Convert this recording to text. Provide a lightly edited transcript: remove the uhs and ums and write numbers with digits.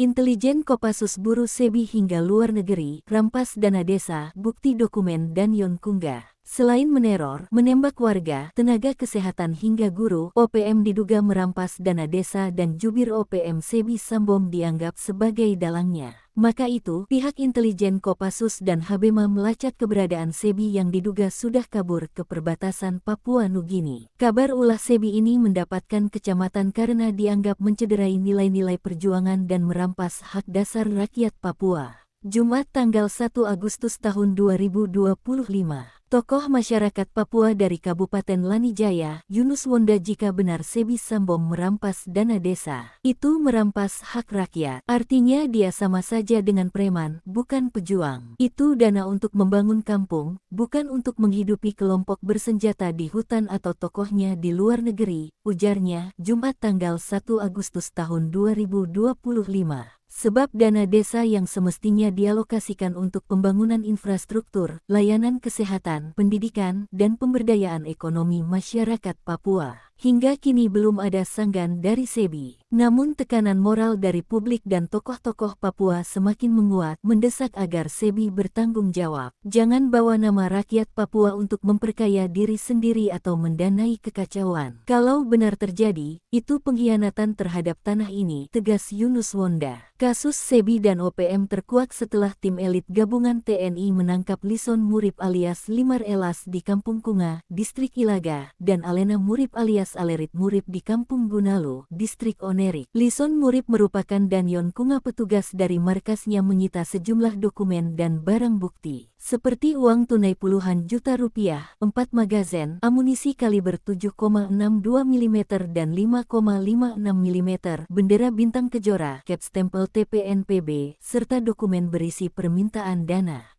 Intelijen Kopassus buru Sebi hingga luar negeri, rampas dana desa, bukti dokumen dan Yon Kunggah. Selain meneror, menembak warga, tenaga kesehatan hingga guru, OPM diduga merampas dana desa dan jubir OPM Sebi Sambom dianggap sebagai dalangnya. Maka itu, pihak intelijen Kopassus dan Habema melacak keberadaan Sebi yang diduga sudah kabur ke perbatasan Papua Nugini. Kabar ulah Sebi ini mendapatkan kecamatan karena dianggap mencederai nilai-nilai perjuangan dan merampas hak dasar rakyat Papua. Jumat tanggal 1 Agustus tahun 2025. Tokoh masyarakat Papua dari Kabupaten Lanijaya, Yunus Wonda jika benar Sebi Sambom merampas dana desa, itu merampas hak rakyat. Artinya dia sama saja dengan preman, bukan pejuang. Itu dana untuk membangun kampung, bukan untuk menghidupi kelompok bersenjata di hutan atau tokohnya di luar negeri, ujarnya, Jumat tanggal 1 Agustus tahun 2025. Sebab dana desa yang semestinya dialokasikan untuk pembangunan infrastruktur, layanan kesehatan, pendidikan, dan pemberdayaan ekonomi masyarakat Papua, hingga kini belum ada sanggan dari Sebi. Namun tekanan moral dari publik dan tokoh-tokoh Papua semakin menguat, mendesak agar Sebi bertanggung jawab. Jangan bawa nama rakyat Papua untuk memperkaya diri sendiri atau mendanai kekacauan. Kalau benar terjadi, itu pengkhianatan terhadap tanah ini, tegas Yunus Wonda. Kasus Sebi dan OPM terkuak setelah tim elit gabungan TNI menangkap Lison Murip alias Limar Elas di Kampung Kunga, Distrik Ilaga, dan Alena Murip alias Alerit Murip di Kampung Gunalu, Distrik Onerik. Lison Murip merupakan Danyon Kunga. Petugas dari markasnya menyita sejumlah dokumen dan barang bukti, seperti uang tunai puluhan juta rupiah, 4 magazin, amunisi kaliber 7,62 mm dan 5,56 mm, bendera bintang kejora, cap stempel TPNPB, serta dokumen berisi permintaan dana.